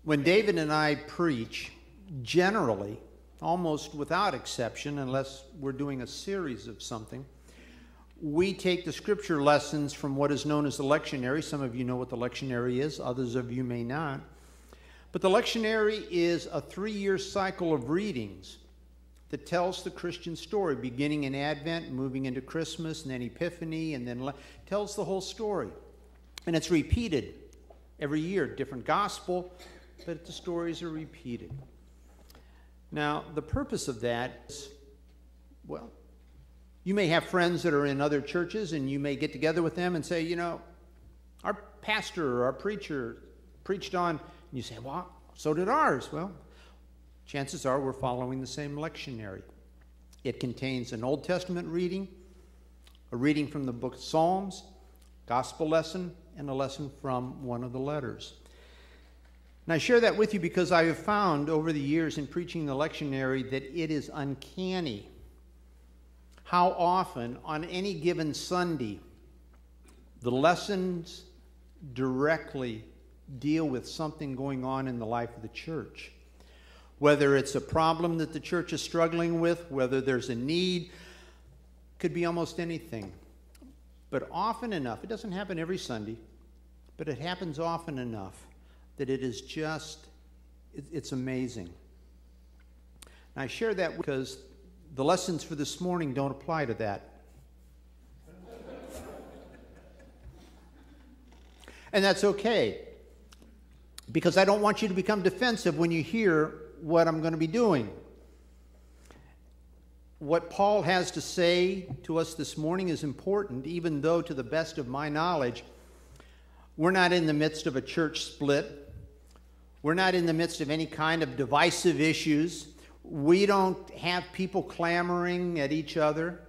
When David and I preach, generally, almost without exception, unless we're doing a series of something, we take the scripture lessons from what is known as the lectionary. Some of you know what the lectionary is, others of you may not. But the lectionary is a 3-year cycle of readings that tells the Christian story, beginning in Advent, moving into Christmas, and then Epiphany, and then tells the whole story. And it's repeated every year, different gospel, but the stories are repeated. Now, the purpose of that is, well, you may have friends that are in other churches, and you may get together with them and say, you know, our pastor or our preacher preached on, and you say, well, so did ours. Well, chances are we're following the same lectionary. It contains an Old Testament reading, a reading from the book of Psalms, gospel lesson, and a lesson from one of the letters. And I share that with you because I have found over the years in preaching the lectionary that it is uncanny how often on any given Sunday the lessons directly deal with something going on in the life of the church. Whether it's a problem that the church is struggling with, whether there's a need, could be almost anything. But often enough, it doesn't happen every Sunday, but it happens often enough that it is just, it's amazing. And I share that because the lessons for this morning don't apply to that. And that's okay, because I don't want you to become defensive when you hear what I'm going to be doing. What Paul has to say to us this morning is important, even though, to the best of my knowledge, we're not in the midst of a church split. We're not in the midst of any kind of divisive issues. We don't have people clamoring at each other.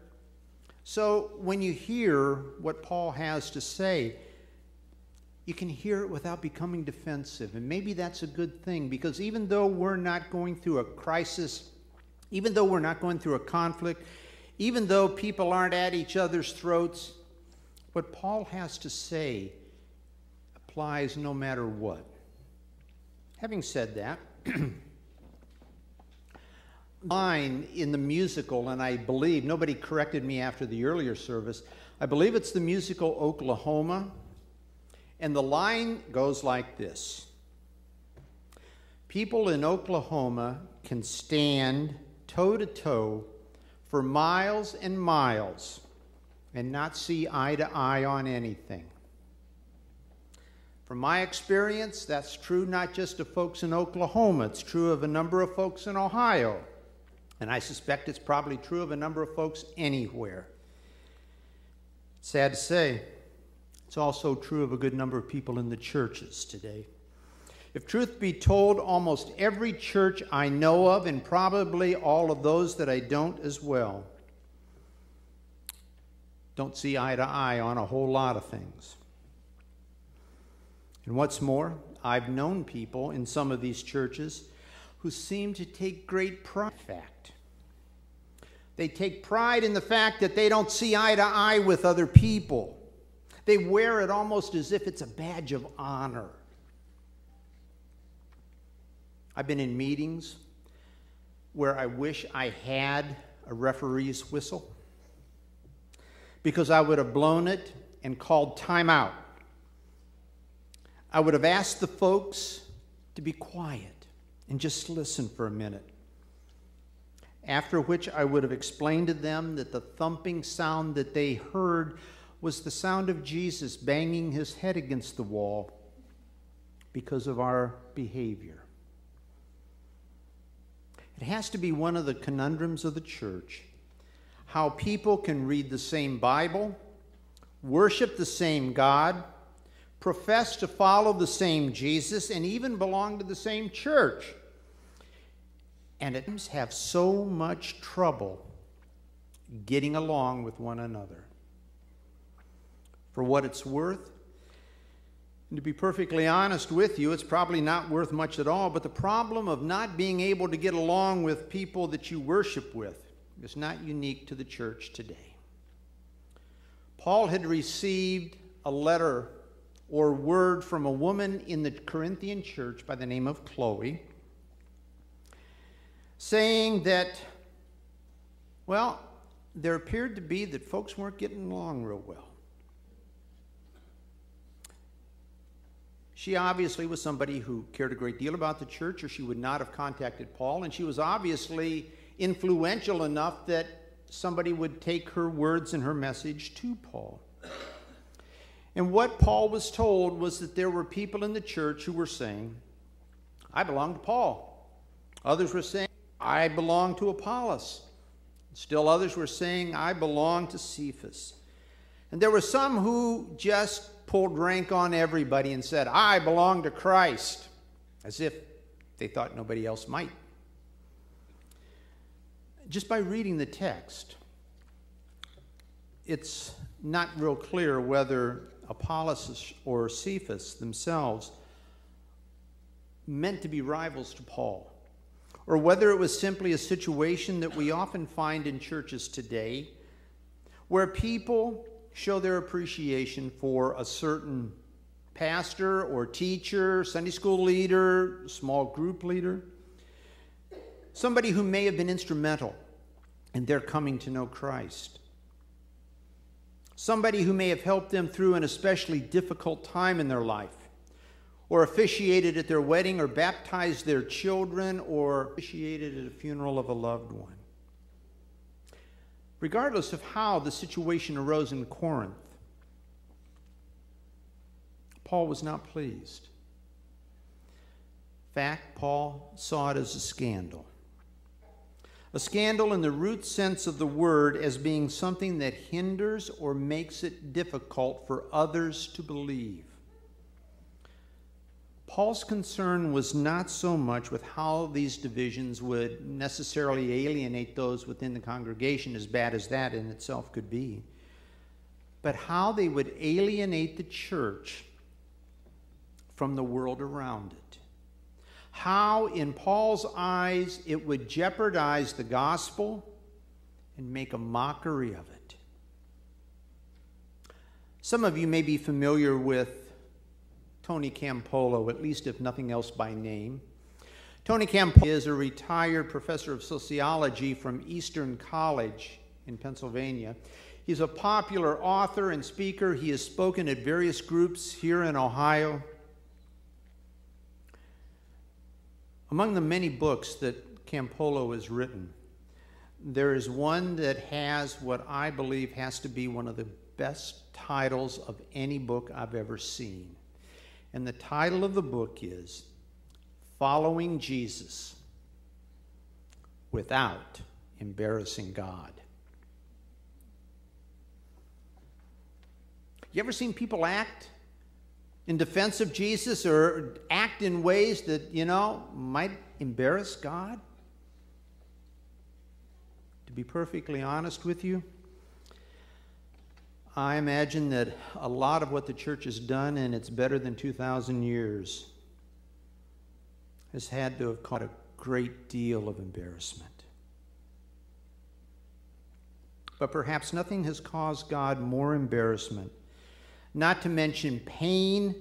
So when you hear what Paul has to say, you can hear it without becoming defensive. And maybe that's a good thing, because even though we're not going through a crisis, even though we're not going through a conflict, even though people aren't at each other's throats, what Paul has to say applies no matter what. Having said that, line in the musical, and I believe, nobody corrected me after the earlier service, I believe it's the musical Oklahoma, and the line goes like this. People in Oklahoma can stand toe to toe for miles and miles and not see eye to eye on anything. From my experience, that's true not just of folks in Oklahoma, it's true of a number of folks in Ohio, and I suspect it's probably true of a number of folks anywhere. Sad to say, it's also true of a good number of people in the churches today. If truth be told, almost every church I know of, and probably all of those that I don't as well, don't see eye to eye on a whole lot of things. And what's more, I've known people in some of these churches who seem to take great pride in the fact. They take pride in the fact that they don't see eye to eye with other people. They wear it almost as if it's a badge of honor. I've been in meetings where I wish I had a referee's whistle, because I would have blown it and called timeout. I would have asked the folks to be quiet and just listen for a minute, after which I would have explained to them that the thumping sound that they heard was the sound of Jesus banging his head against the wall because of our behavior. It has to be one of the conundrums of the church, how people can read the same Bible, worship the same God, profess to follow the same Jesus, and even belong to the same church, and at times have so much trouble getting along with one another. For what it's worth, and to be perfectly honest with you, it's probably not worth much at all, but the problem of not being able to get along with people that you worship with is not unique to the church today. Paul had received a letter or word from a woman in the Corinthian church by the name of Chloe, saying that, well, there appeared to be that folks weren't getting along real well. She obviously was somebody who cared a great deal about the church, or she would not have contacted Paul, and she was obviously influential enough that somebody would take her words and her message to Paul. And what Paul was told was that there were people in the church who were saying, I belong to Paul. Others were saying, I belong to Apollos. Still others were saying, I belong to Cephas. And there were some who just pulled rank on everybody and said, I belong to Christ, as if they thought nobody else might. Just by reading the text, it's not real clear whether Apollos or Cephas themselves meant to be rivals to Paul, or whether it was simply a situation that we often find in churches today, where people show their appreciation for a certain pastor or teacher, Sunday school leader, small group leader, somebody who may have been instrumental in their coming to know Christ, somebody who may have helped them through an especially difficult time in their life, or officiated at their wedding, or baptized their children, or officiated at a funeral of a loved one. Regardless of how the situation arose in Corinth, Paul was not pleased. In fact, Paul saw it as a scandal. A scandal in the root sense of the word as being something that hinders or makes it difficult for others to believe. Paul's concern was not so much with how these divisions would necessarily alienate those within the congregation, as bad as that in itself could be, but how they would alienate the church from the world around it. How, in Paul's eyes, it would jeopardize the gospel and make a mockery of it. Some of you may be familiar with Tony Campolo, at least if nothing else by name. Tony Campolo is a retired professor of sociology from Eastern College in Pennsylvania. He's a popular author and speaker. He has spoken at various groups here in Ohio. Among the many books that Campolo has written, there is one that has what I believe has to be one of the best titles of any book I've ever seen. And the title of the book is Following Jesus Without Embarrassing God. You ever seen people act in defense of Jesus, or act in ways that, might embarrass God? To be perfectly honest with you, I imagine that a lot of what the church has done, and it's better than 2,000 years, has had to have caused a great deal of embarrassment. But perhaps nothing has caused God more embarrassment, not to mention pain,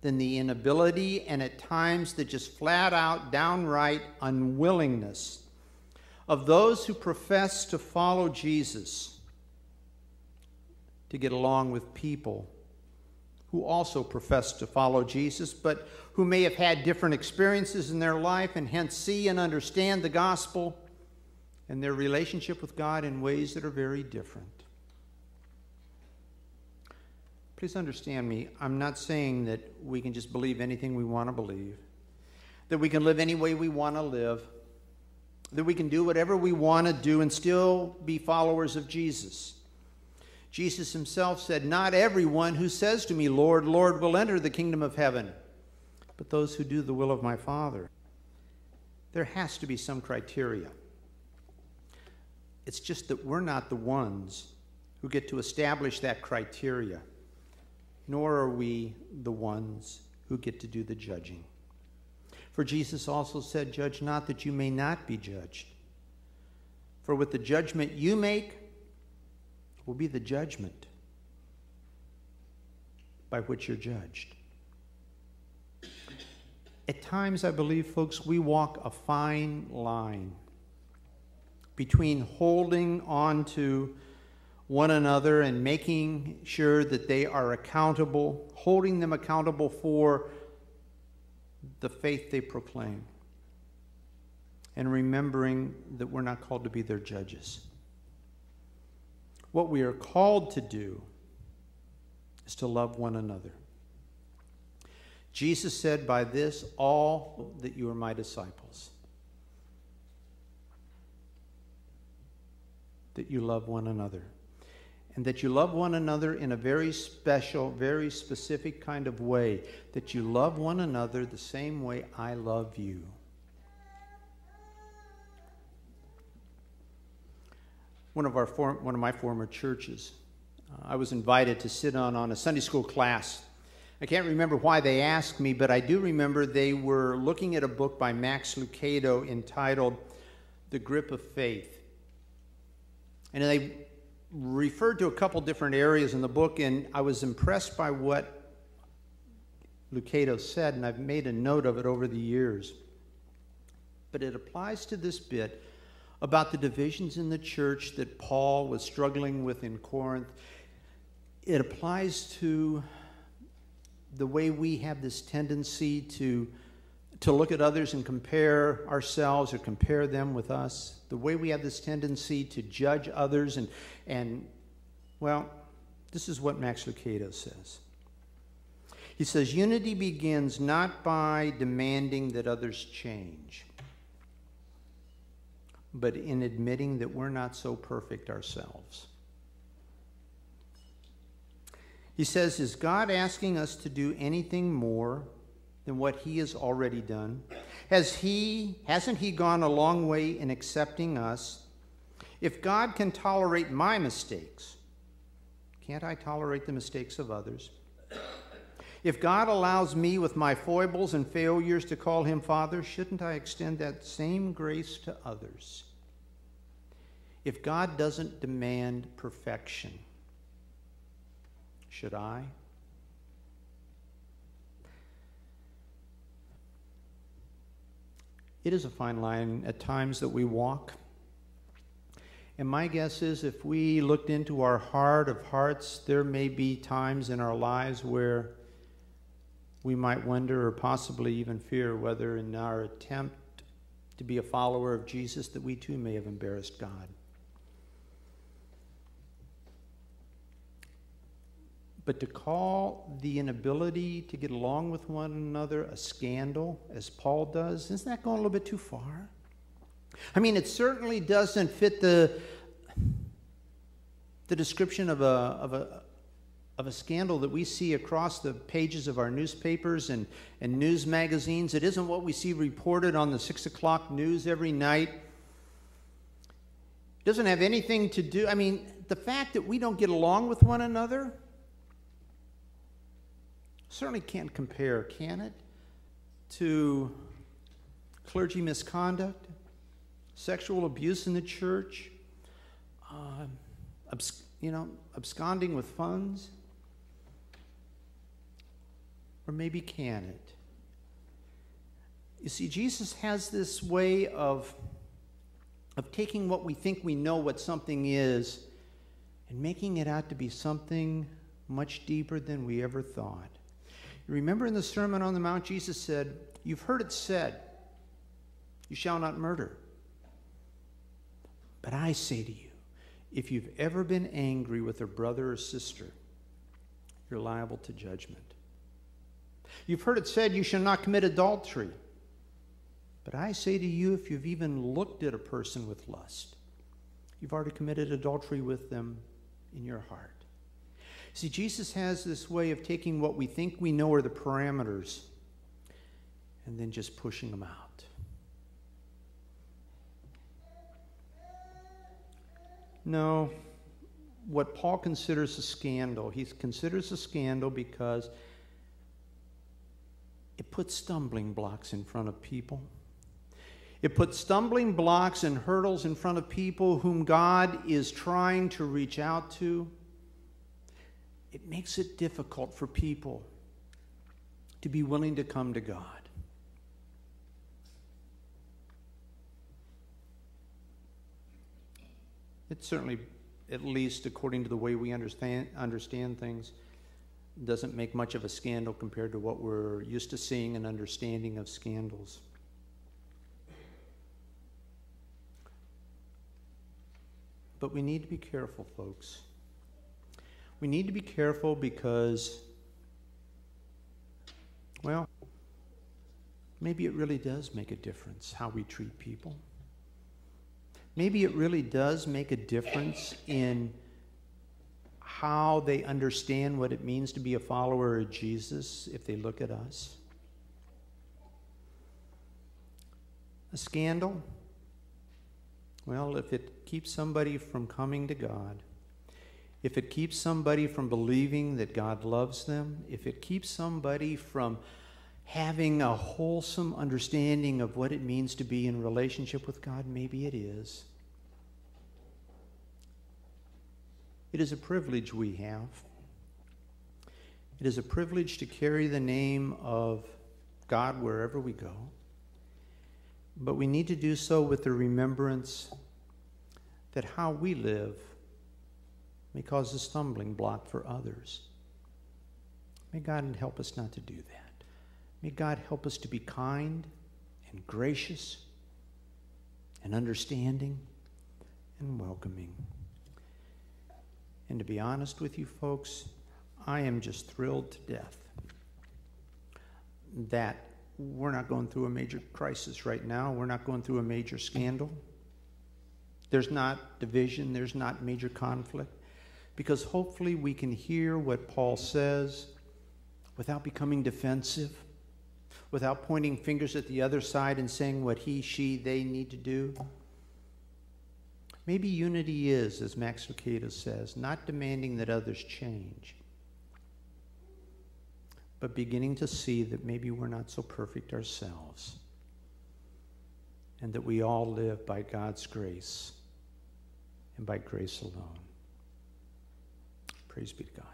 than the inability and at times the just flat out, downright unwillingness of those who profess to follow Jesus to get along with people who also profess to follow Jesus, but who may have had different experiences in their life and hence see and understand the gospel and their relationship with God in ways that are very different. Please understand me. I'm not saying that we can just believe anything we want to believe, that we can live any way we want to live, that we can do whatever we want to do and still be followers of Jesus. Jesus himself said, "Not everyone who says to me, 'Lord, Lord,' will enter the kingdom of heaven, but those who do the will of my Father." There has to be some criteria. It's just that we're not the ones who get to establish that criteria, nor are we the ones who get to do the judging. For Jesus also said, "Judge not that you may not be judged. For with the judgment you make will be the judgment by which you're judged. At times, I believe, folks, we walk a fine line between holding on to one another and making sure that they are accountable, holding them accountable for the faith they proclaim, and remembering that we're not called to be their judges. What we are called to do is to love one another. Jesus said, "By this, all that you are my disciples." That you love one another. And that you love one another in a very special, very specific kind of way. That you love one another the same way I love you. One of my former churches, I was invited to sit on a Sunday school class. I can't remember why they asked me, but I do remember they were looking at a book by Max Lucado entitled The Grip of Faith. And they referred to a couple different areas in the book, and I was impressed by what Lucado said, and I've made a note of it over the years. But it applies to this bit about the divisions in the church that Paul was struggling with in Corinth. It applies to the way we have this tendency to look at others and compare ourselves or compare them with us. The way we have this tendency to judge others and well, this is what Max Lucado says. He says, unity begins not by demanding that others change, but in admitting that we're not so perfect ourselves. He says, is God asking us to do anything more than what he has already done? Hasn't he gone a long way in accepting us? If God can tolerate my mistakes, can't I tolerate the mistakes of others? If God allows me with my foibles and failures to call him Father, shouldn't I extend that same grace to others? If God doesn't demand perfection, should I? It is a fine line at times that we walk. And my guess is if we looked into our heart of hearts, there may be times in our lives where we might wonder or possibly even fear whether in our attempt to be a follower of Jesus that we too may have embarrassed God. But to call the inability to get along with one another a scandal, as Paul does, isn't that going a little bit too far? I mean, it certainly doesn't fit the description of a scandal that we see across the pages of our newspapers and news magazines. It isn't what we see reported on the 6 o'clock news every night. It doesn't have anything to do, I mean, the fact that we don't get along with one another certainly can't compare, can it, to clergy misconduct, sexual abuse in the church, absconding with funds? Or maybe can it? You see, Jesus has this way of taking what we think we know what something is and making it out to be something much deeper than we ever thought. You remember in the Sermon on the Mount, Jesus said, "You've heard it said, you shall not murder. But I say to you, if you've ever been angry with a brother or sister, you're liable to judgment. You've heard it said, you shall not commit adultery. But I say to you, if you've even looked at a person with lust, you've already committed adultery with them in your heart." See, Jesus has this way of taking what we think we know are the parameters and then just pushing them out. No, what Paul considers a scandal, he considers a scandal because it puts stumbling blocks in front of people. It puts stumbling blocks and hurdles in front of people whom God is trying to reach out to. it makes it difficult for people to be willing to come to God. It certainly, at least according to the way we understand things, doesn't make much of a scandal compared to what we're used to seeing and understanding of scandals. But we need to be careful, folks. We need to be careful because, well, maybe it really does make a difference how we treat people. Maybe it really does make a difference in how they understand what it means to be a follower of Jesus if they look at us. A scandal? Well, if it keeps somebody from coming to God, if it keeps somebody from believing that God loves them, if it keeps somebody from having a wholesome understanding of what it means to be in relationship with God, maybe it is. It is a privilege we have. It is a privilege to carry the name of God wherever we go. But we need to do so with the remembrance that how we live may cause a stumbling block for others. May God help us not to do that. May God help us to be kind and gracious and understanding and welcoming. And to be honest with you folks, I am just thrilled to death that we're not going through a major crisis right now. We're not going through a major scandal. There's not division. There's not major conflict. Because hopefully we can hear what Paul says without becoming defensive, without pointing fingers at the other side and saying what he, she, they need to do. Maybe unity is, as Max Lucado says, not demanding that others change, but beginning to see that maybe we're not so perfect ourselves and that we all live by God's grace and by grace alone. Praise be to God.